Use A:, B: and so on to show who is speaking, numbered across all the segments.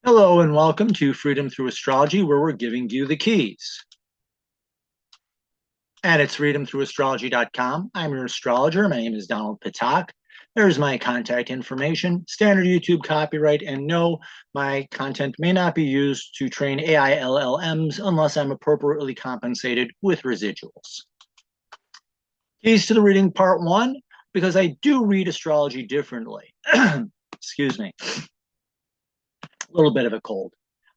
A: Hello and welcome to Freedom Through Astrology, where we're giving you the keys. And it's freedomthroughastrology.com. I'm your astrologer. My name is Donald Patak. There's my contact information, standard YouTube copyright, and no, my content may not be used to train AI LLMs unless I'm appropriately compensated with residuals. Keys to the reading part one, because I do read astrology differently. Excuse me. A little bit of a cold.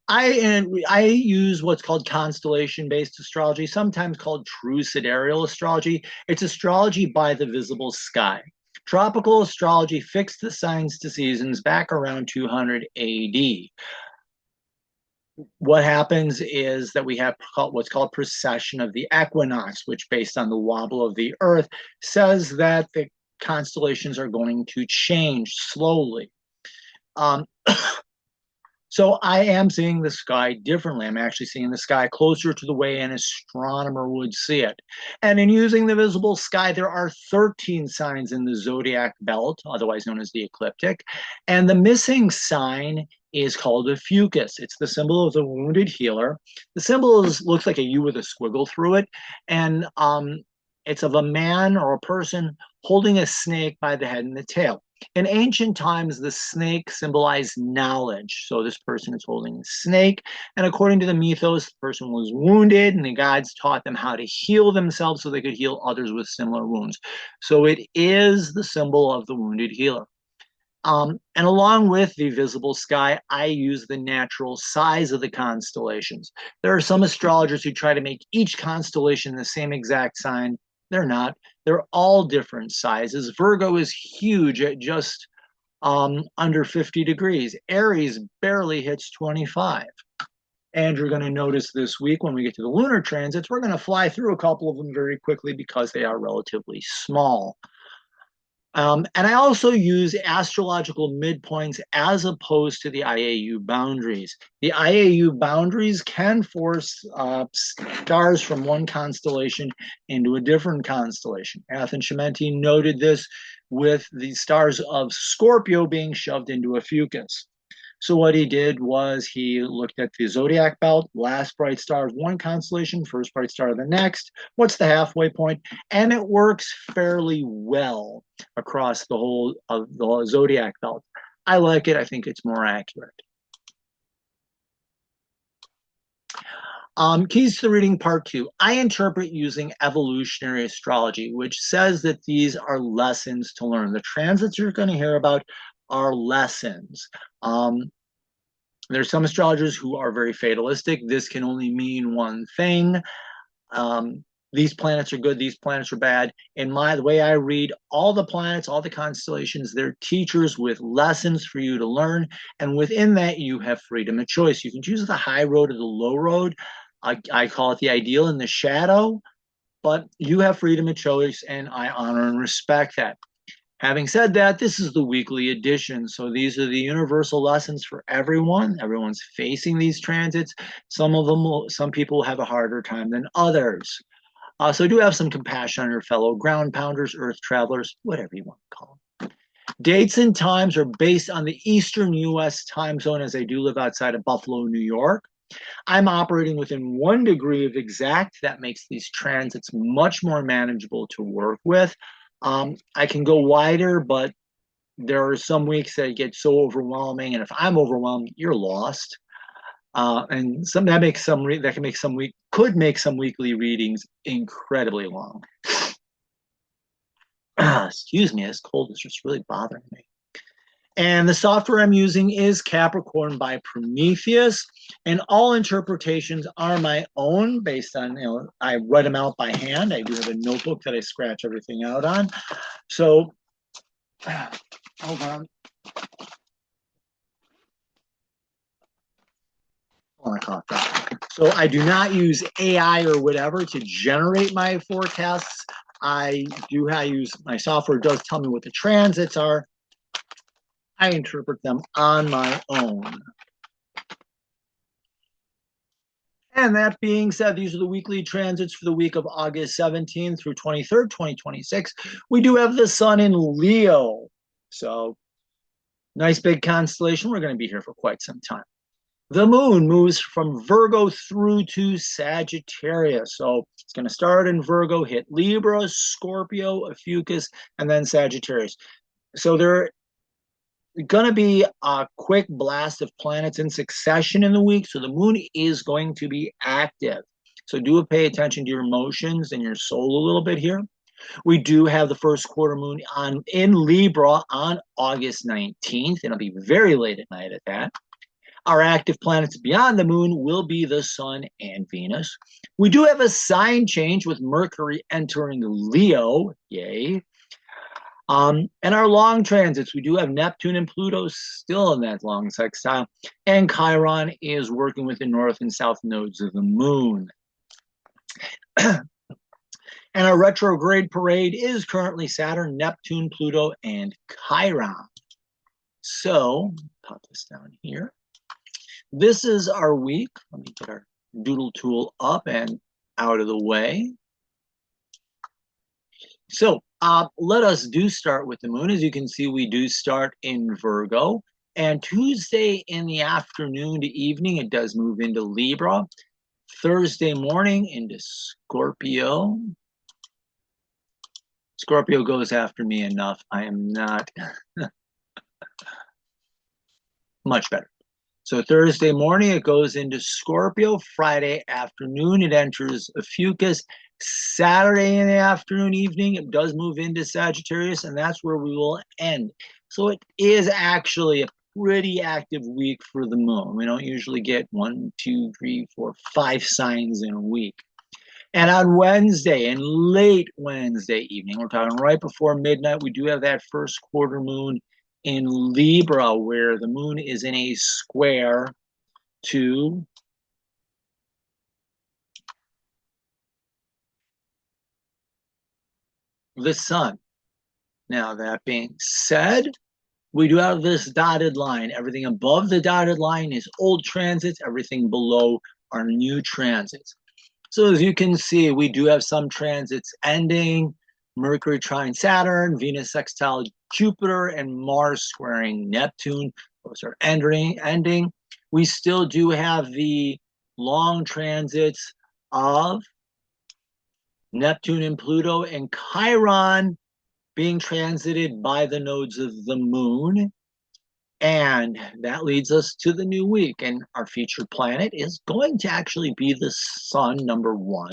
A: I use what's called constellation-based astrology, sometimes called true sidereal astrology. It's astrology by the visible sky. Tropical astrology fixed the signs to seasons back around 200 AD. What happens is that we have what's called precession of the equinox, which, based on the wobble of the Earth, says that the constellations are going to change slowly. So I am seeing the sky differently. I'm actually seeing the sky closer to the way an astronomer would see it. And in using the visible sky, there are 13 signs in the zodiac belt, otherwise known as the ecliptic. And the missing sign is called a fucus. It's the symbol of the wounded healer. The symbol looks like a U with a squiggle through it. And it's of a man or a person holding a snake by the head and the tail. In ancient times, the snake symbolized knowledge. So this person is holding a snake. And according to the mythos, the person was wounded and the gods taught them how to heal themselves so they could heal others with similar wounds. So it is the symbol of the wounded healer. And along with the visible sky, I use the natural size of the constellations. There are some astrologers who try to make each constellation the same exact sign. They're not. They're all different sizes. Virgo is huge at just under 50 degrees. Aries barely hits 25. And you're going to notice this week when we get to the lunar transits, we're going to fly through a couple of them very quickly because they are relatively small. And I also use astrological midpoints as opposed to the IAU boundaries. The IAU boundaries can force stars from one constellation into a different constellation. Athan Shementi noted this with the stars of Scorpio being shoved into a fucus. So what he did was he looked at the zodiac belt, last bright star of one constellation, first bright star of the next. What's the halfway point? And it works fairly well across the whole of the zodiac belt. I like it. I think it's more accurate. Keys to the reading part two. I interpret using evolutionary astrology, which says that these are lessons to learn. The transits you're going to hear about are lessons. There's some astrologers who are very fatalistic. This can only mean one thing. These planets are good, these planets are bad. In the way I read, all the planets, all the constellations, they're teachers with lessons for you to learn. And within that, you have freedom of choice. You can choose the high road or the low road. I call it the ideal and the shadow, but you have freedom of choice, and I honor and respect that. Having said that, this is the weekly edition. So these are the universal lessons for everyone. Everyone's facing these transits. Some people have a harder time than others. So do have some compassion on your fellow ground pounders, earth travelers, whatever you want to call them. Dates and times are based on the Eastern US time zone, as I do live outside of Buffalo, New York. I'm operating within 1 degree of exact. That makes these transits much more manageable to work with. I can go wider, but there are some weeks that get so overwhelming, and if I'm overwhelmed, you're lost. And could make some weekly readings incredibly long. Excuse me, this cold is just really bothering me. And the software I'm using is Capricorn by Prometheus, and all interpretations are my own based on, I write them out by hand. I do have a notebook that I scratch everything out on. So, hold on. So I do not use AI or whatever to generate my forecasts. I use my software does tell me what the transits are. I interpret them on my own. And that being said, these are the weekly transits for the week of August 17th through 23rd, 2026. We do have the sun in Leo. So nice big constellation. We're going to be here for quite some time. The moon moves from Virgo through to Sagittarius. So it's going to start in Virgo, hit Libra, Scorpio, Ophiuchus, and then Sagittarius. So they're going to be a quick blast of planets in succession in the week. So the moon is going to be active. So do pay attention to your emotions and your soul a little bit here. We do have the first quarter moon on in Libra on August 19th. It'll be very late at night at that. Our active planets beyond the moon will be the sun and Venus. We do have a sign change with Mercury entering Leo. Yay. And our long transits, we do have Neptune and Pluto still in that long sextile. And Chiron is working with the north and south nodes of the moon. And our retrograde parade is currently Saturn, Neptune, Pluto, and Chiron. So, pop this down here. This is our week. Let me get our doodle tool up and out of the way. So let us do start with the moon. As you can see, we do start in Virgo. And Tuesday in the afternoon to evening, it does move into Libra. Thursday morning into Scorpio. Scorpio goes after me enough. I am not much better. So Thursday morning, it goes into Scorpio. Friday afternoon, it enters Ophiuchus. Saturday in the afternoon, evening, it does move into Sagittarius, and that's where we will end. So it is actually a pretty active week for the moon. We don't usually get 1, 2, 3, 4, 5 signs in a week. And on Wednesday and late Wednesday evening, we're talking right before midnight, we do have that first quarter moon in Libra, where the moon is in a square to the sun. Now, that being said, we do have this dotted line. Everything above the dotted line is old transits. Everything below are new transits. So as you can see, we do have some transits ending. Mercury trine Saturn, Venus sextile Jupiter, and Mars squaring Neptune. Those are ending. We still do have the long transits of Neptune and Pluto and Chiron being transited by the nodes of the moon. And that leads us to the new week. And our featured planet is going to actually be the sun, number 1,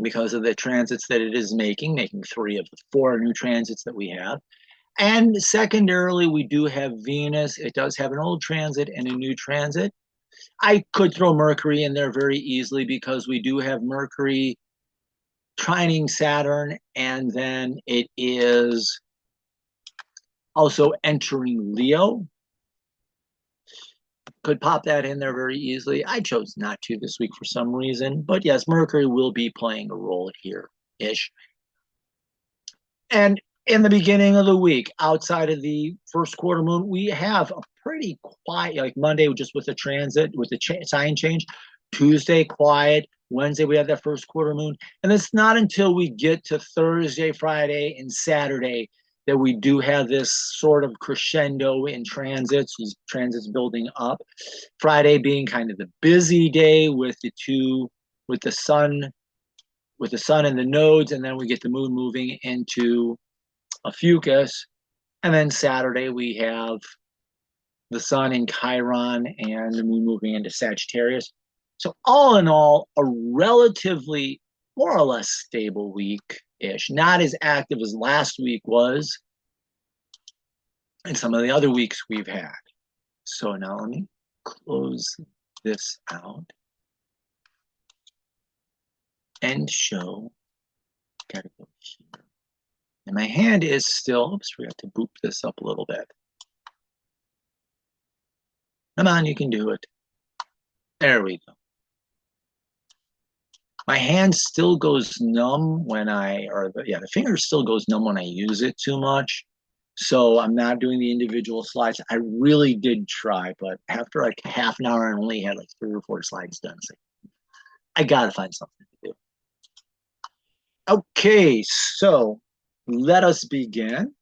A: because of the transits that it is making 3 of the 4 new transits that we have. And secondarily, we do have Venus. It does have an old transit and a new transit. I could throw Mercury in there very easily because we do have Mercury trining Saturn, and then it is also entering Leo. Could pop that in there very easily. I chose not to this week for some reason, but yes, Mercury will be playing a role here-ish. And in the beginning of the week, outside of the first quarter moon, we have a pretty quiet, like Monday just with the transit, with the sign change. Tuesday, quiet. Wednesday, we have that first quarter moon. And it's not until we get to Thursday, Friday, and Saturday that we do have this sort of crescendo in transits, these transits building up. Friday being kind of the busy day with the sun and the nodes, and then we get the moon moving into Ophiuchus. And then Saturday we have the sun in Chiron and the moon moving into Sagittarius. So all in all, a relatively more or less stable week-ish. Not as active as last week was and some of the other weeks we've had. So now let me close this out and show. Gotta go here. And my hand is still, oops, we have to boop this up a little bit. Come on, you can do it. There we go. My hand still goes numb when the finger still goes numb when I use it too much. So I'm not doing the individual slides. I really did try, but after like half an hour, I only had like 3 or 4 slides done. So I gotta find something to do. Okay, so let us begin.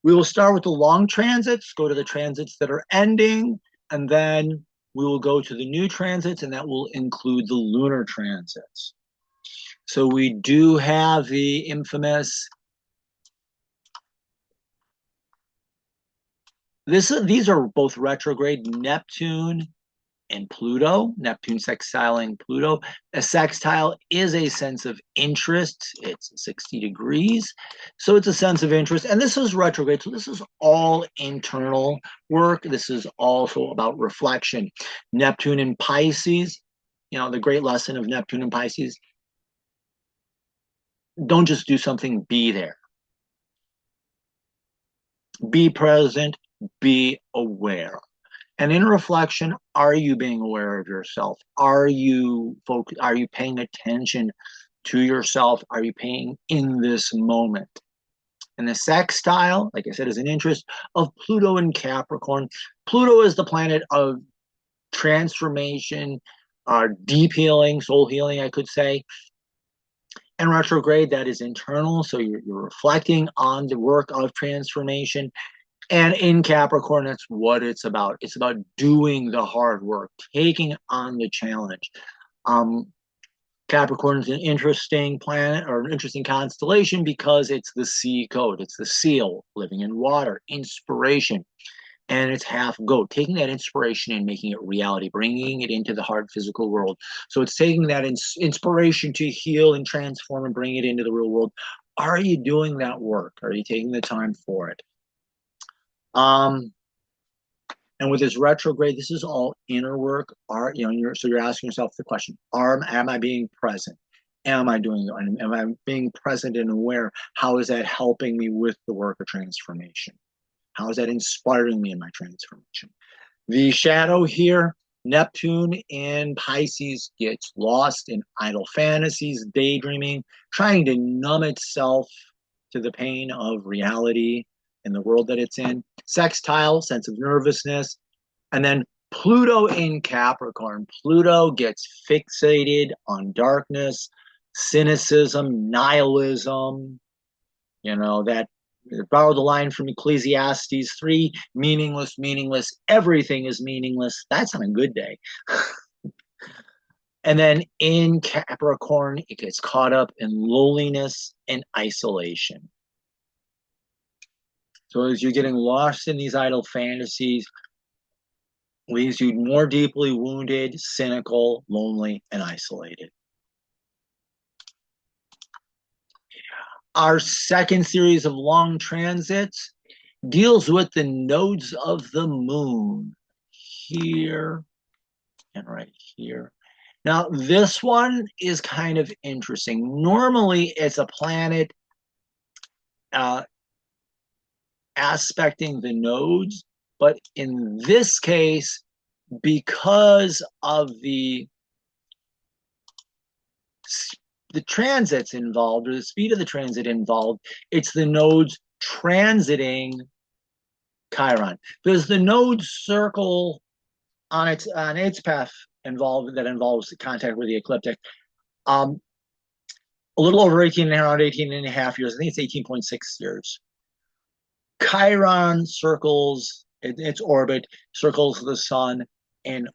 A: We will start with the long transits, go to the transits that are ending, and then we will go to the new transits, and that will include the lunar transits. So we do have the infamous, these are both retrograde, Neptune and Pluto, Neptune sextiling Pluto. A sextile is a sense of interest. It's 60 degrees. So it's a sense of interest. And this is retrograde. So this is all internal work. This is also about reflection. Neptune in Pisces, you know, the great lesson of Neptune in Pisces, don't just do something, be there. Be present, be aware. And in reflection, are you being aware of yourself? Are you paying attention to yourself? Are you paying in this moment? And the sextile, like I said, is an interest of Pluto in Capricorn. Pluto is the planet of transformation, deep healing, soul healing, I could say. And retrograde, that is internal. So you're reflecting on the work of transformation. And in Capricorn, that's what it's about. It's about doing the hard work, taking on the challenge. Capricorn is an interesting planet or an interesting constellation because it's the sea code. It's the seal, living in water, inspiration. And it's half goat, taking that inspiration and making it reality, bringing it into the hard physical world. So it's taking that inspiration to heal and transform and bring it into the real world. Are you doing that work? Are you taking the time for it? And with this retrograde, this is all inner work. So you're asking yourself the question: am I being present? Am I being present and aware? How is that helping me with the work of transformation? How is that inspiring me in my transformation? The shadow here, Neptune in Pisces, gets lost in idle fantasies, daydreaming, trying to numb itself to the pain of reality in the world that it's in. Sextile, sense of nervousness. And then Pluto in Capricorn. Pluto gets fixated on darkness, cynicism, nihilism. You know, that borrowed the line from Ecclesiastes 3, meaningless, meaningless, everything is meaningless. That's on a good day. And then in Capricorn, it gets caught up in loneliness and isolation. So as you're getting lost in these idle fantasies, leaves you more deeply wounded, cynical, lonely, and isolated. Our second series of long transits deals with the nodes of the moon, here and right here. Now, this one is kind of interesting. Normally, it's a planet aspecting the nodes, but in this case, because of the transits involved, or the speed of the transit involved, it's the nodes transiting Chiron. Does the node circle on its path that involves the contact with the ecliptic? A little over 18, around 18 and a half years. I think it's 18.6 years. Chiron circles, its orbit circles the sun in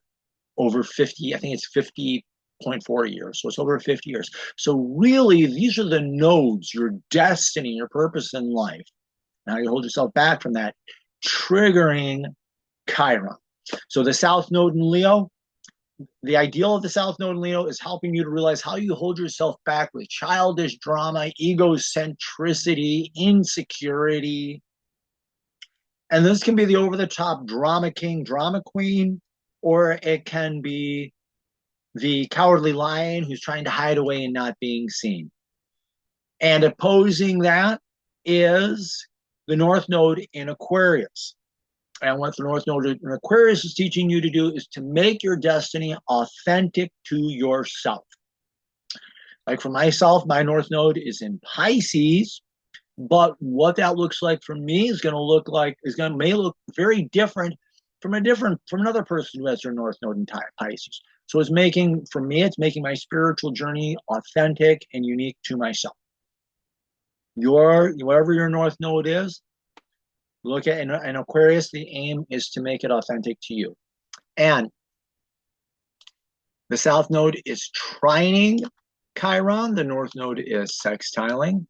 A: over 50, I think it's 50.4 years. So it's over 50 years. So really, these are the nodes, your destiny, your purpose in life. Now you hold yourself back from that, triggering Chiron. So the South Node in Leo, the ideal of the South Node in Leo is helping you to realize how you hold yourself back with childish drama, egocentricity, insecurity. And this can be the over-the-top drama king, drama queen, or it can be the cowardly lion who's trying to hide away and not being seen. And opposing that is the North Node in Aquarius. And what the North Node in Aquarius is teaching you to do is to make your destiny authentic to yourself. Like for myself, my North Node is in Pisces, but what that looks like for me may look very different from another person who has their North Node in Pisces. So it's making my spiritual journey authentic and unique to myself. Wherever your North Node is, Look at in Aquarius, the aim is to make it authentic to you. And the south node is trining Chiron. The north node is sextiling.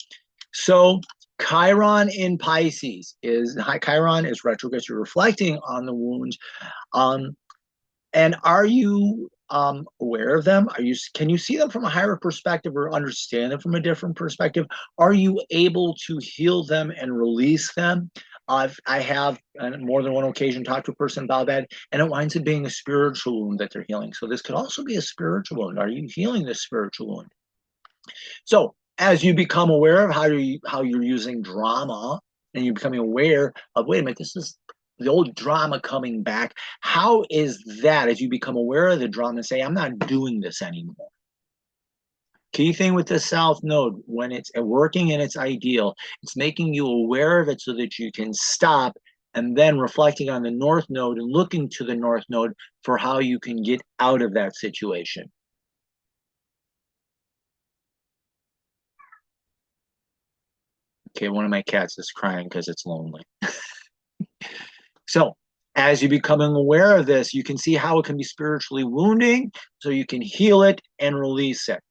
A: So Chiron in Pisces is Chiron is retrograde. You're reflecting on the wounds. And are you aware of them? Can you see them from a higher perspective or understand them from a different perspective? Are you able to heal them and release them? I have on more than one occasion talked to a person about that, and it winds up being a spiritual wound that they're healing. So this could also be a spiritual wound. Are you healing this spiritual wound? So as you become aware of how you're using drama, and you're becoming aware of, wait a minute, this is the old drama coming back. How is that, as you become aware of the drama and say, I'm not doing this anymore? Key thing with the South Node, when it's working in its ideal, it's making you aware of it so that you can stop, and then reflecting on the North Node and looking to the North Node for how you can get out of that situation. Okay, one of my cats is crying because it's lonely. So as you becoming aware of this, you can see how it can be spiritually wounding, so you can heal it and release it.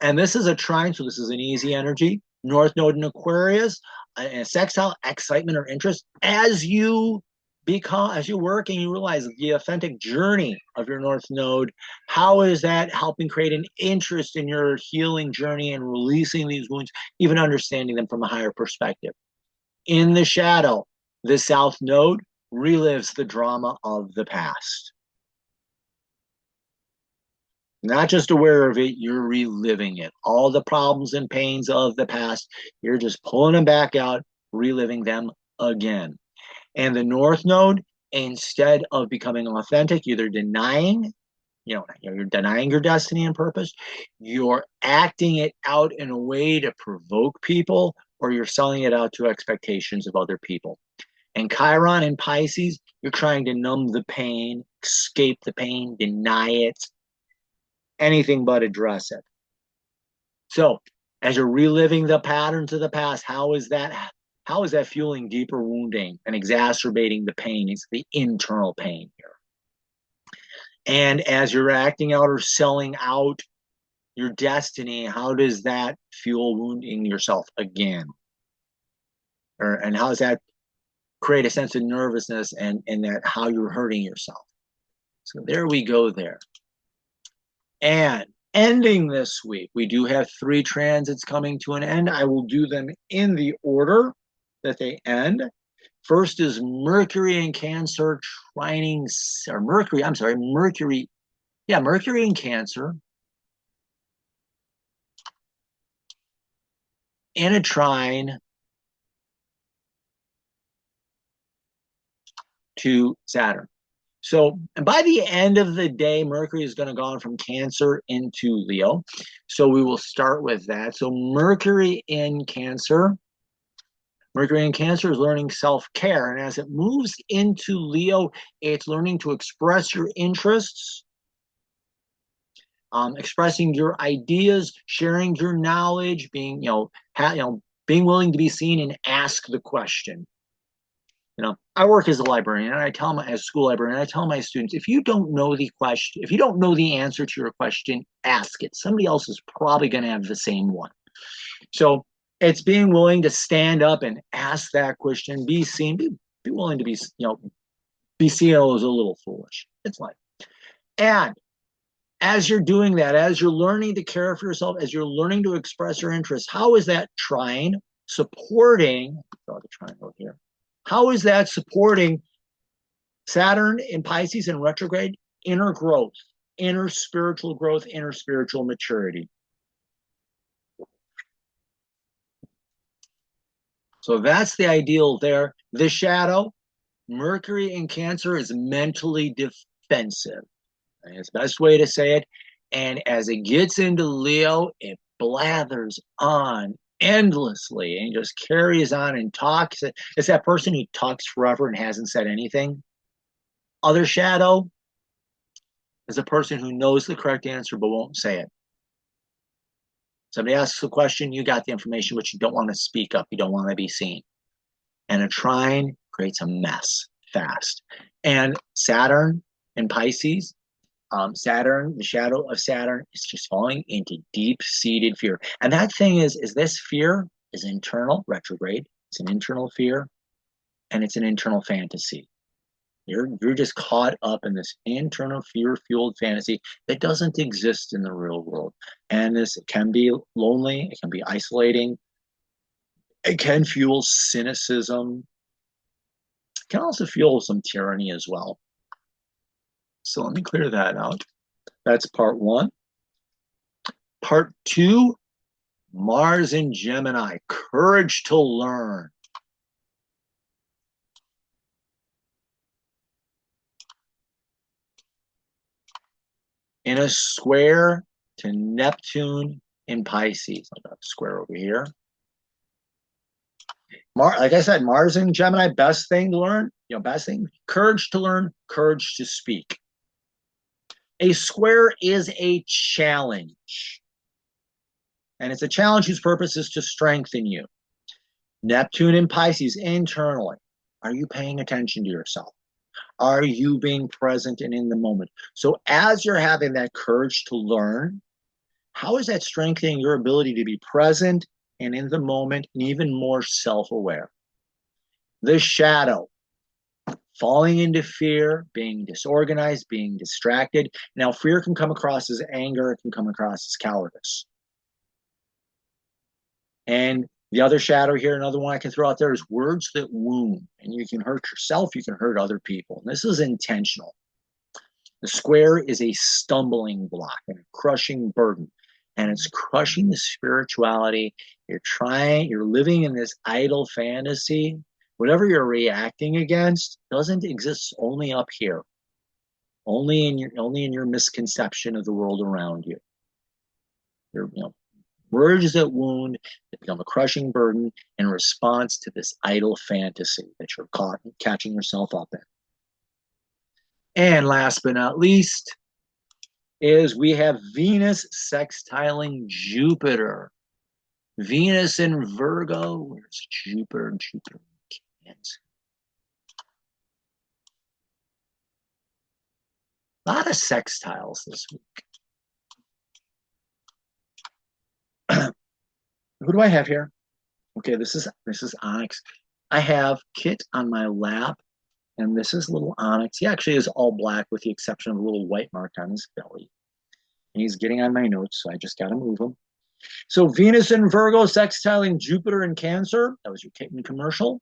A: And this is a trine, so this is an easy energy. North Node in Aquarius, and sextile, excitement or interest. As you work and you realize the authentic journey of your North Node, how is that helping create an interest in your healing journey and releasing these wounds, even understanding them from a higher perspective? In the shadow, the South Node relives the drama of the past. Not just aware of it, you're reliving it. All the problems and pains of the past, you're just pulling them back out, reliving them again. And the North Node, instead of becoming authentic, you're denying, you're denying your destiny and purpose, you're acting it out in a way to provoke people, or you're selling it out to expectations of other people. And Chiron in Pisces, you're trying to numb the pain, escape the pain, deny it, anything but address it. So as you're reliving the patterns of the past, how is that fueling deeper wounding and exacerbating the pain? It's the internal pain here. And as you're acting out or selling out your destiny, how does that fuel wounding yourself again? And how does that create a sense of nervousness and that how you're hurting yourself? So there we go there. And ending this week, we do have 3 transits coming to an end. I will do them in the order that they end. First is Mercury in Cancer trining, or Mercury in Cancer in a trine to Saturn. So, and by the end of the day, Mercury is going to go on from Cancer into Leo. So we will start with that. So Mercury in Cancer is learning self-care. And as it moves into Leo, it's learning to express your interests, expressing your ideas, sharing your knowledge, being willing to be seen and ask the question. I work as a librarian, and as a school librarian, I tell my students, if you don't know the answer to your question, ask it. Somebody else is probably going to have the same one. So it's being willing to stand up and ask that question, be seen, be willing to be seen as a little foolish. It's like, and as you're doing that, as you're learning to care for yourself, as you're learning to express your interests, how is that trine supporting? Draw the triangle here. How is that supporting Saturn in Pisces and retrograde? Inner growth, inner spiritual growth, inner spiritual maturity. So that's the ideal there. The shadow, Mercury in Cancer, is mentally defensive. It's the best way to say it. And as it gets into Leo, it blathers on endlessly and just carries on and talks. It's that person who talks forever and hasn't said anything. Other shadow is a person who knows the correct answer but won't say it. Somebody asks a question, you got the information, but you don't want to speak up. You don't want to be seen. And a trine creates a mess fast. And Saturn in Pisces, Saturn, the shadow of Saturn is just falling into deep-seated fear. And that thing is this fear is internal, retrograde. It's an internal fear, and it's an internal fantasy. You're just caught up in this internal fear-fueled fantasy that doesn't exist in the real world. And this can be lonely, it can be isolating, it can fuel cynicism, it can also fuel some tyranny as well. So let me clear that out. That's part one. Part two, Mars in Gemini, courage to learn. In a square to Neptune in Pisces. I've got a square over here. Like I said, Mars in Gemini, best thing to learn, best thing, courage to learn, courage to speak. A square is a challenge. And it's a challenge whose purpose is to strengthen you. Neptune in Pisces, internally. Are you paying attention to yourself? Are you being present and in the moment? So as you're having that courage to learn, how is that strengthening your ability to be present and in the moment and even more self-aware? The shadow, falling into fear, being disorganized, being distracted. Now, fear can come across as anger. It can come across as cowardice. And the other shadow here, another one I can throw out there, is words that wound. And you can hurt yourself, you can hurt other people. And this is intentional. The square is a stumbling block and a crushing burden. And it's crushing the spirituality. You're living in this idle fantasy. Whatever you're reacting against doesn't exist only up here. Only in your misconception of the world around you. Words that wound, that become a crushing burden in response to this idle fantasy that you're catching yourself up in. And last but not least is we have Venus sextiling Jupiter. Venus in Virgo. Where's Jupiter? Jupiter in Cancer. A lot of sextiles this week. Who do I have here? Okay, this is Onyx. I have Kit on my lap, and this is little Onyx. He actually is all black with the exception of a little white mark on his belly. And he's getting on my notes, so I just got to move him. So Venus in Virgo, sextiling Jupiter in Cancer. That was your kitten commercial.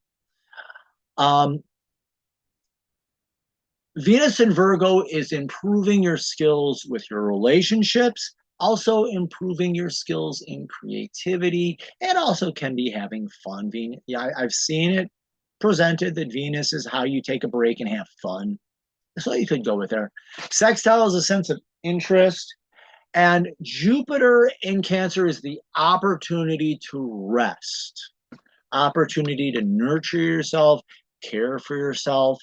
A: Venus in Virgo is improving your skills with your relationships, also improving your skills in creativity, and also can be having fun. I've seen it presented that Venus is how you take a break and have fun. So you could go with there. Sextile is a sense of interest. And Jupiter in Cancer is the opportunity to rest, opportunity to nurture yourself, care for yourself.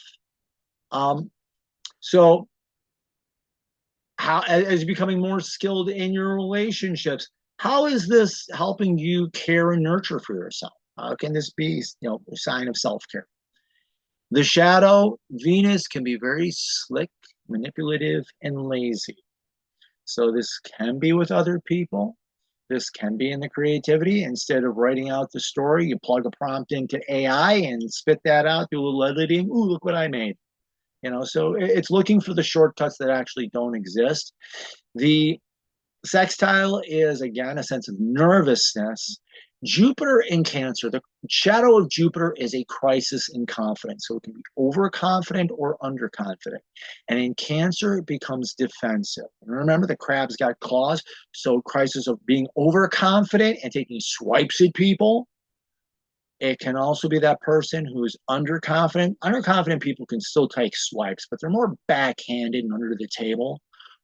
A: So how, as you're becoming more skilled in your relationships, how is this helping you care and nurture for yourself? How can this be, a sign of self-care? The shadow, Venus, can be very slick, manipulative, and lazy. So this can be with other people. This can be in the creativity. Instead of writing out the story, you plug a prompt into AI and spit that out, do a little editing. Ooh, look what I made. So it's looking for the shortcuts that actually don't exist. The sextile is, again, a sense of nervousness. Jupiter in Cancer, the shadow of Jupiter is a crisis in confidence. So it can be overconfident or underconfident. And in Cancer, it becomes defensive. And remember, the crab's got claws. So crisis of being overconfident and taking swipes at people. It can also be that person who's underconfident. Underconfident people can still take swipes, but they're more backhanded and under the table,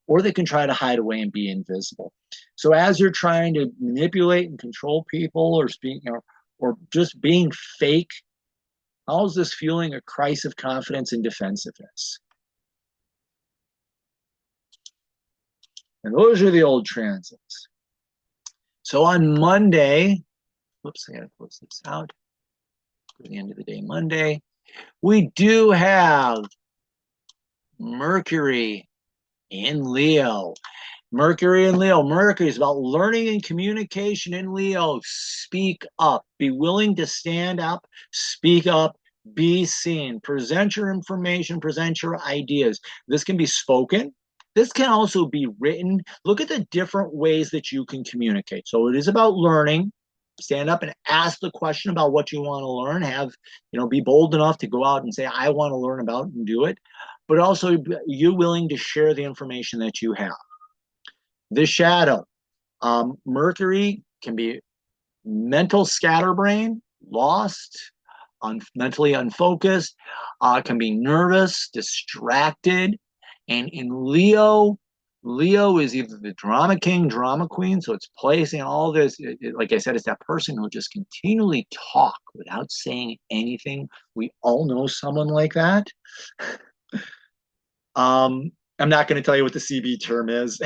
A: or they can try to hide away and be invisible. So as you're trying to manipulate and control people, or speak, or just being fake, how is this fueling a crisis of confidence and defensiveness? And those are the old transits. So on Monday, whoops, I gotta close this out. for the end of the day Monday. We do have Mercury in Leo. Mercury in Leo. Mercury is about learning and communication in Leo. Speak up. Be willing to stand up, speak up, be seen. Present your information, present your ideas. This can be spoken. This can also be written. Look at the different ways that you can communicate. So it is about learning. Stand up and ask the question about what you want to learn. Be bold enough to go out and say, I want to learn about and do it. But also, you're willing to share the information that you have. The shadow. Mercury can be mental scatterbrain, lost, mentally unfocused, can be nervous, distracted. And in Leo, Leo is either the drama king, drama queen. So it's placing all this, like I said, it's that person who just continually talk without saying anything. We all know someone like that. I'm not going to tell you what the CB term is.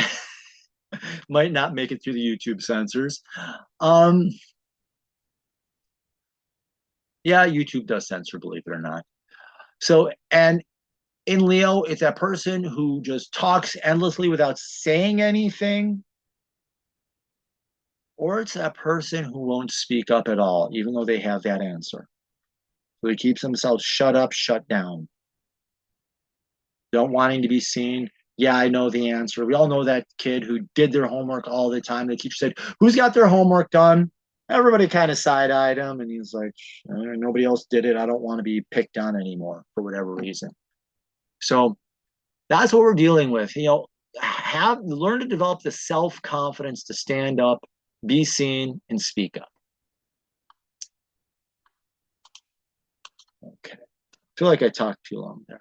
A: Might not make it through the YouTube censors. Yeah, YouTube does censor, believe it or not. So, and in Leo, it's that person who just talks endlessly without saying anything, or it's that person who won't speak up at all, even though they have that answer. So he keeps themselves shut up, shut down, don't wanting to be seen. Yeah, I know the answer. We all know that kid who did their homework all the time. The teacher said, who's got their homework done? Everybody kind of side-eyed him, and he's like, nobody else did it. I don't want to be picked on anymore for whatever reason. So that's what we're dealing with. Learn to develop the self-confidence to stand up, be seen, and speak up. Okay. I feel like I talked too long there.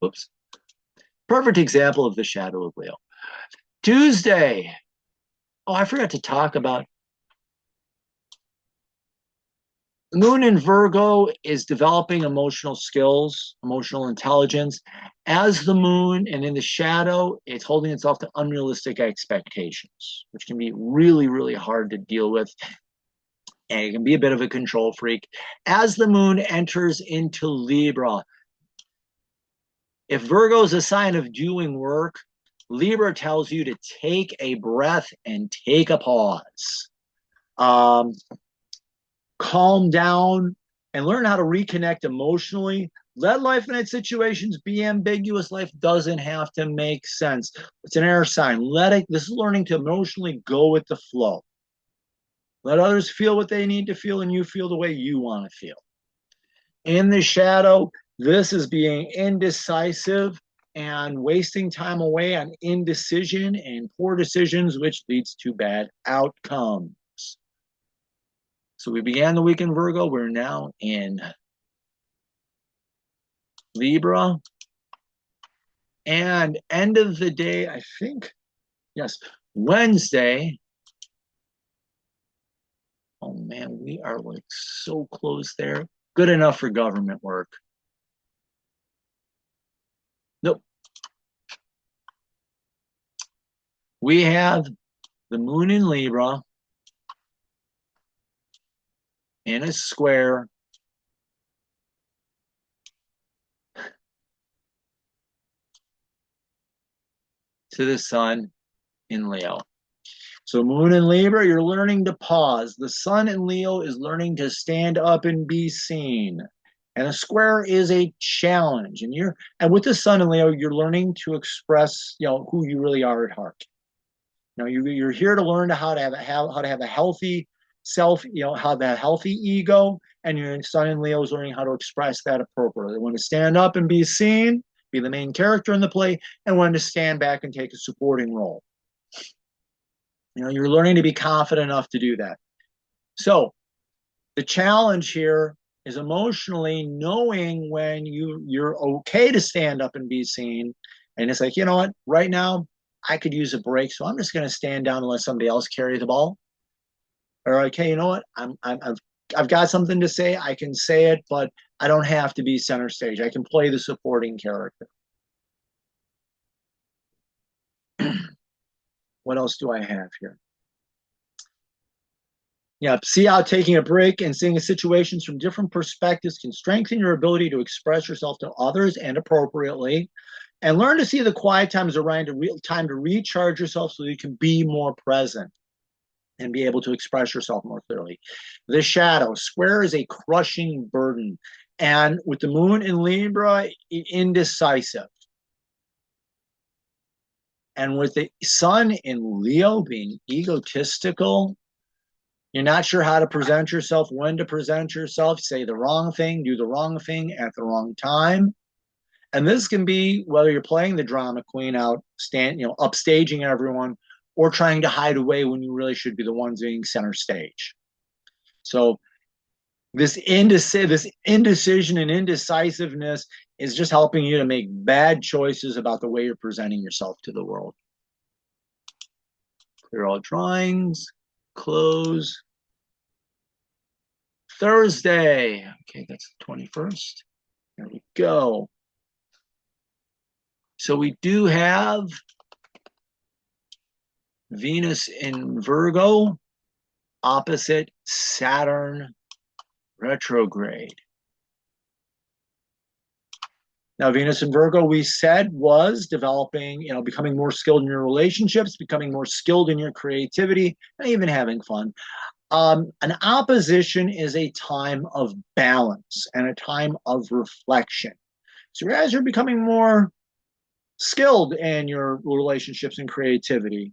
A: Whoops. Perfect example of the shadow of Leo. Tuesday. Oh, I forgot to talk about the moon in Virgo is developing emotional skills, emotional intelligence. As the moon and in the shadow, it's holding itself to unrealistic expectations, which can be really, really hard to deal with. And it can be a bit of a control freak. As the moon enters into Libra, if Virgo is a sign of doing work, Libra tells you to take a breath and take a pause. Calm down and learn how to reconnect emotionally. Let life and its situations be ambiguous. Life doesn't have to make sense. It's an air sign. This is learning to emotionally go with the flow. Let others feel what they need to feel, and you feel the way you want to feel. In the shadow, this is being indecisive and wasting time away on indecision and poor decisions, which leads to bad outcomes. So we began the week in Virgo. We're now in Libra. And end of the day, I think, yes, Wednesday. Oh man, we are like so close there. Good enough for government work. Nope. We have the moon in Libra in a square to the sun in Leo. So moon in Libra, you're learning to pause. The sun in Leo is learning to stand up and be seen. And a square is a challenge. And with the sun in Leo, you're learning to express, who you really are at heart. You're here to learn how to have a healthy self, have that healthy ego, and your sun in Leo is learning how to express that appropriately. They want to stand up and be seen, be the main character in the play, and want to stand back and take a supporting role. You're learning to be confident enough to do that. So the challenge here is emotionally knowing when you're okay to stand up and be seen. And it's like, you know what, right now I could use a break, so I'm just going to stand down and let somebody else carry the ball. Or okay, you know what, I've got something to say. I can say it, but I don't have to be center stage. I can play the supporting character. What else do I have here? Yeah, see how taking a break and seeing situations from different perspectives can strengthen your ability to express yourself to others and appropriately. And learn to see the quiet time as a time to recharge yourself so that you can be more present and be able to express yourself more clearly. The shadow square is a crushing burden. And with the moon in Libra, indecisive. And with the sun in Leo being egotistical, you're not sure how to present yourself, when to present yourself, say the wrong thing, do the wrong thing at the wrong time. And this can be whether you're playing the drama queen out, upstaging everyone, or trying to hide away when you really should be the ones being center stage. So this indecision and indecisiveness is just helping you to make bad choices about the way you're presenting yourself to the world. Clear all drawings, close. Thursday. Okay, that's the 21st. There we go. So we do have Venus in Virgo, opposite Saturn retrograde. Now, Venus in Virgo, we said, was developing, becoming more skilled in your relationships, becoming more skilled in your creativity, and even having fun. An opposition is a time of balance and a time of reflection. So as you're becoming more skilled in your relationships and creativity,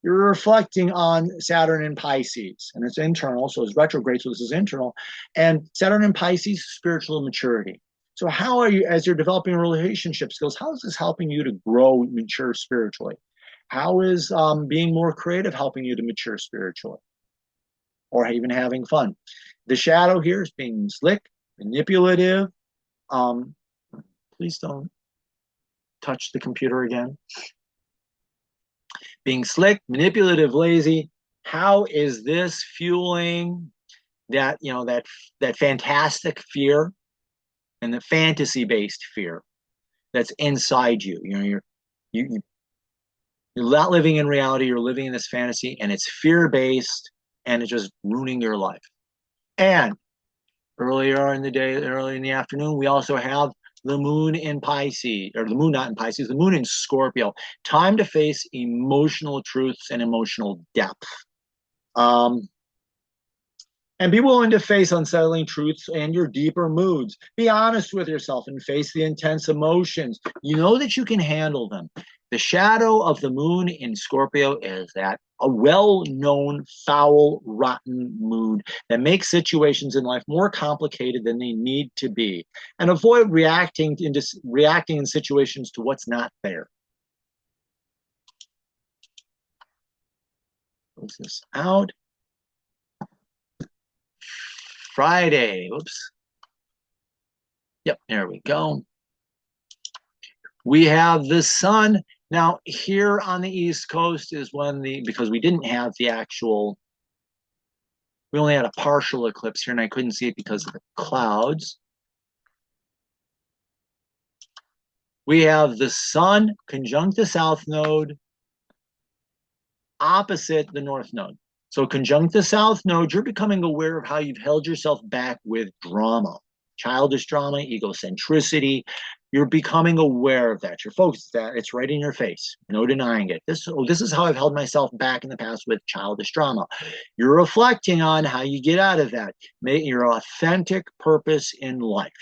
A: you're reflecting on Saturn in Pisces, and it's internal, so it's retrograde, so this is internal. And Saturn in Pisces, spiritual maturity. So how are you, as you're developing relationship skills, how is this helping you to grow, mature spiritually? How is being more creative helping you to mature spiritually? Or even having fun? The shadow here is being slick, manipulative. Please don't touch the computer again. Being slick, manipulative, lazy. How is this fueling that, that fantastic fear and the fantasy-based fear that's inside you? You're not living in reality, you're living in this fantasy, and it's fear-based, and it's just ruining your life. And earlier in the day, early in the afternoon, we also have the moon in Pisces, or the moon not in Pisces, the moon in Scorpio. Time to face emotional truths and emotional depth. And be willing to face unsettling truths and your deeper moods. Be honest with yourself and face the intense emotions. You know that you can handle them. The shadow of the moon in Scorpio is that a well-known, foul, rotten mood that makes situations in life more complicated than they need to be. And avoid reacting in situations to what's not there. Close this out. Friday. Oops. Yep, there we go. We have the sun. Now, here on the East Coast is because we didn't have the actual, we only had a partial eclipse here, and I couldn't see it because of the clouds. We have the sun conjunct the south node opposite the north node. So conjunct the south node, you're becoming aware of how you've held yourself back with drama, childish drama, egocentricity. You're becoming aware of that. You're focused on that. It's right in your face. No denying it. This is how I've held myself back in the past with childish drama. You're reflecting on how you get out of that. Make your authentic purpose in life.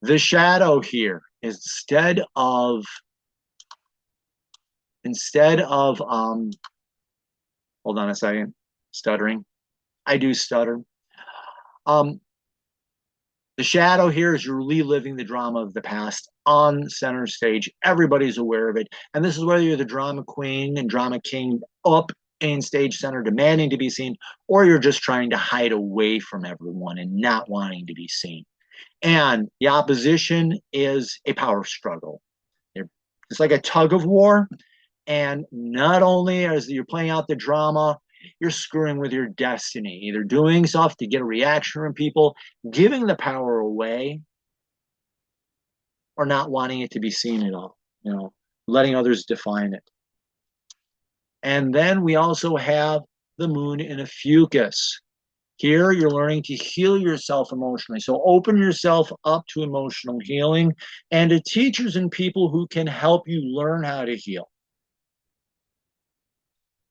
A: The shadow here, instead of hold on a second, stuttering. I do stutter. The shadow here is you're reliving the drama of the past on center stage. Everybody's aware of it. And this is whether you're the drama queen and drama king up in stage center demanding to be seen, or you're just trying to hide away from everyone and not wanting to be seen. And the opposition is a power struggle. It's like a tug of war. And not only as you're playing out the drama, you're screwing with your destiny, either doing stuff to get a reaction from people, giving the power away, or not wanting it to be seen at all, letting others define it. And then we also have the moon in a fucus. Here, you're learning to heal yourself emotionally. So open yourself up to emotional healing and to teachers and people who can help you learn how to heal.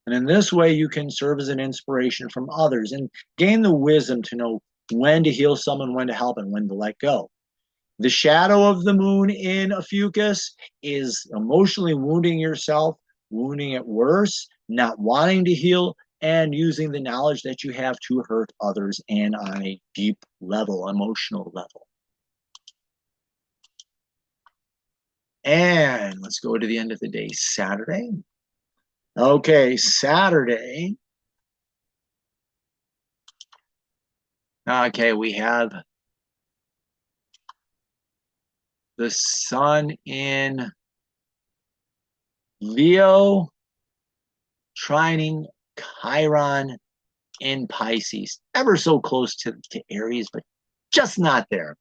A: And in this way, you can serve as an inspiration from others and gain the wisdom to know when to heal someone, when to help, and when to let go. The shadow of the moon in a fucus is emotionally wounding yourself, wounding it worse, not wanting to heal, and using the knowledge that you have to hurt others and on a deep level, emotional level. And let's go to the end of the day, Saturday. Okay, Saturday. Okay, we have the sun in Leo, trining Chiron in Pisces. Ever so close to Aries, but just not there.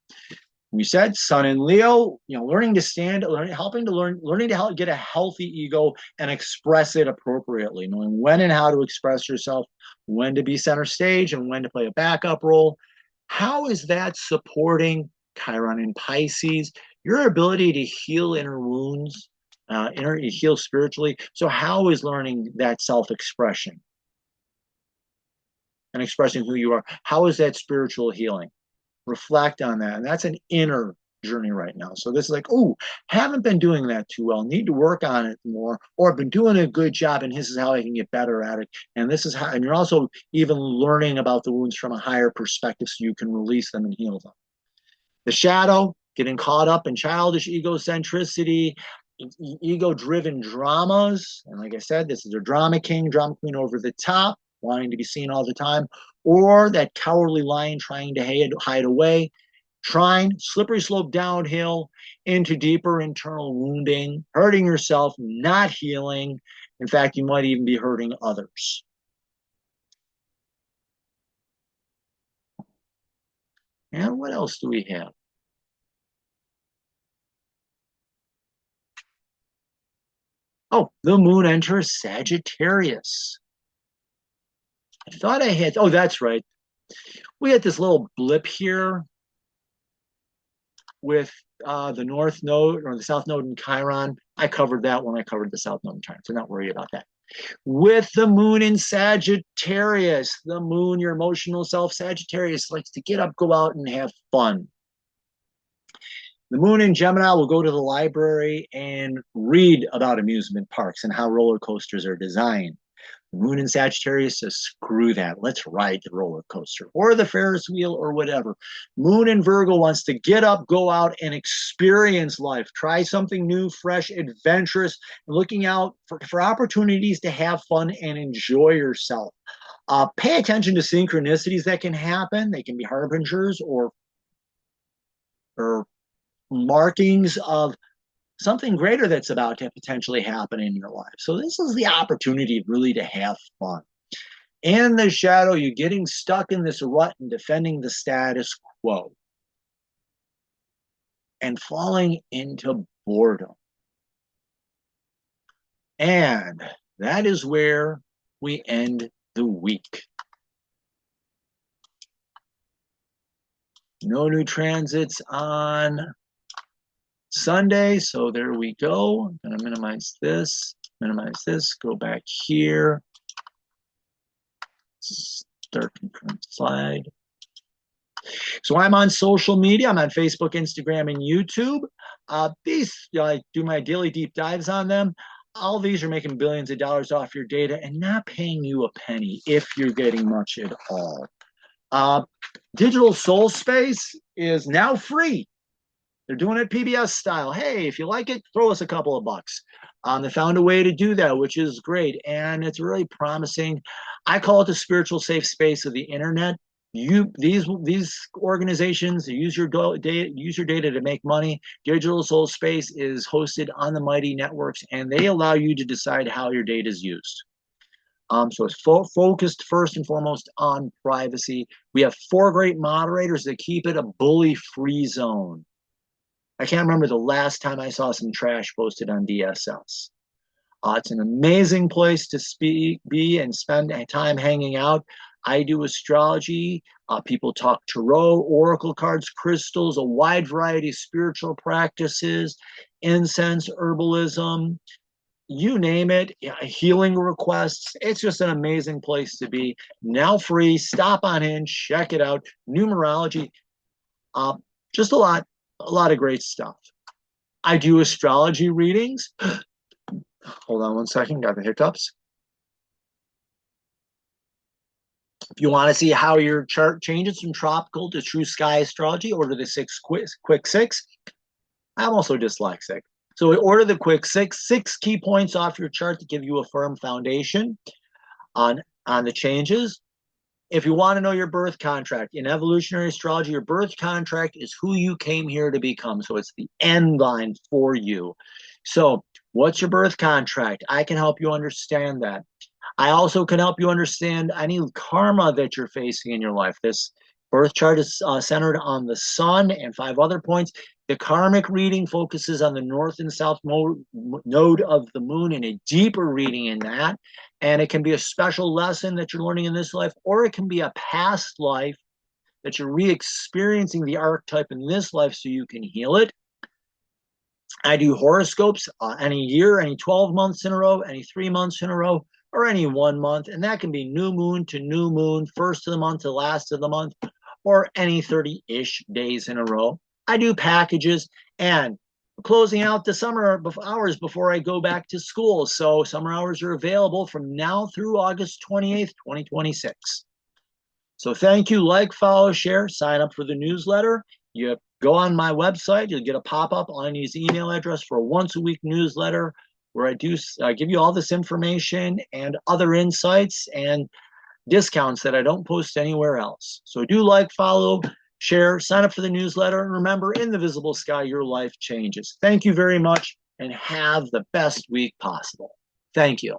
A: We said sun in Leo, learning to stand, learning to help get a healthy ego and express it appropriately, knowing when and how to express yourself, when to be center stage and when to play a backup role. How is that supporting Chiron in Pisces? Your ability to heal inner wounds, heal spiritually. So how is learning that self-expression and expressing who you are? How is that spiritual healing? Reflect on that. And that's an inner journey right now. So this is like, oh, haven't been doing that too well. Need to work on it more, or been doing a good job, and this is how I can get better at it. And this is how, and you're also even learning about the wounds from a higher perspective so you can release them and heal them. The shadow, getting caught up in childish egocentricity, ego-driven dramas. And like I said, this is a drama king, drama queen over the top, wanting to be seen all the time, or that cowardly lion trying to hide away. Trine, slippery slope downhill into deeper internal wounding, hurting yourself, not healing. In fact, you might even be hurting others. And what else do we have? Oh, the moon enters Sagittarius. I thought I had, oh, that's right. We had this little blip here with the North Node or the South Node in Chiron. I covered that when I covered the South Node in Chiron, so not worried about that. With the moon in Sagittarius, the moon, your emotional self, Sagittarius likes to get up, go out, and have fun. The moon in Gemini will go to the library and read about amusement parks and how roller coasters are designed. The moon in Sagittarius says, screw that. Let's ride the roller coaster or the Ferris wheel or whatever. Moon in Virgo wants to get up, go out, and experience life. Try something new, fresh, adventurous, looking out for opportunities to have fun and enjoy yourself. Pay attention to synchronicities that can happen. They can be harbingers or markings of something greater that's about to potentially happen in your life. So this is the opportunity really to have fun. In the shadow, you're getting stuck in this rut and defending the status quo and falling into boredom. And that is where we end the week. No new transits on Sunday, so there we go. I'm going to minimize this, go back here, start concurrent slide. So I'm on social media. I'm on Facebook, Instagram, and YouTube. I do my daily deep dives on them. All these are making billions of dollars off your data and not paying you a penny if you're getting much at all. Digital Soul Space is now free. They're doing it PBS style. Hey, if you like it, throw us a couple of bucks. They found a way to do that, which is great. And it's really promising. I call it the spiritual safe space of the internet. These organizations use your data to make money. Digital Soul Space is hosted on the mighty networks, and they allow you to decide how your data is used. So it's focused first and foremost on privacy. We have 4 great moderators that keep it a bully-free zone. I can't remember the last time I saw some trash posted on DSS. It's an amazing place to be and spend time hanging out. I do astrology. People talk tarot, oracle cards, crystals, a wide variety of spiritual practices, incense, herbalism, you name it, healing requests. It's just an amazing place to be. Now free. Stop on in, check it out. Numerology, uh, just a lot of great stuff. I do astrology readings. Hold on one second, got the hiccups. If you want to see how your chart changes from tropical to true sky astrology, order the quick six. I'm also dyslexic. So order the quick six key points off your chart to give you a firm foundation on the changes. If you want to know your birth contract, in evolutionary astrology, your birth contract is who you came here to become. So it's the end line for you. So what's your birth contract? I can help you understand that. I also can help you understand any karma that you're facing in your life. This birth chart is centered on the sun and 5 other points. The karmic reading focuses on the north and south node of the moon, and a deeper reading in that. And it can be a special lesson that you're learning in this life, or it can be a past life that you're re-experiencing the archetype in this life so you can heal it. I do horoscopes any year, any 12 months in a row, any 3 months in a row, or any 1 month. And that can be new moon to new moon, first of the month to last of the month, or any 30-ish days in a row. I do packages and closing out the summer hours before I go back to school. So summer hours are available from now through August 28th, 2026. So thank you. Like, follow, share, sign up for the newsletter. You go on my website, you'll get a pop-up on his email address for a once-a-week newsletter where I do give you all this information and other insights and discounts that I don't post anywhere else. So do like, follow, share, sign up for the newsletter, and remember, in the visible sky, your life changes. Thank you very much, and have the best week possible. Thank you.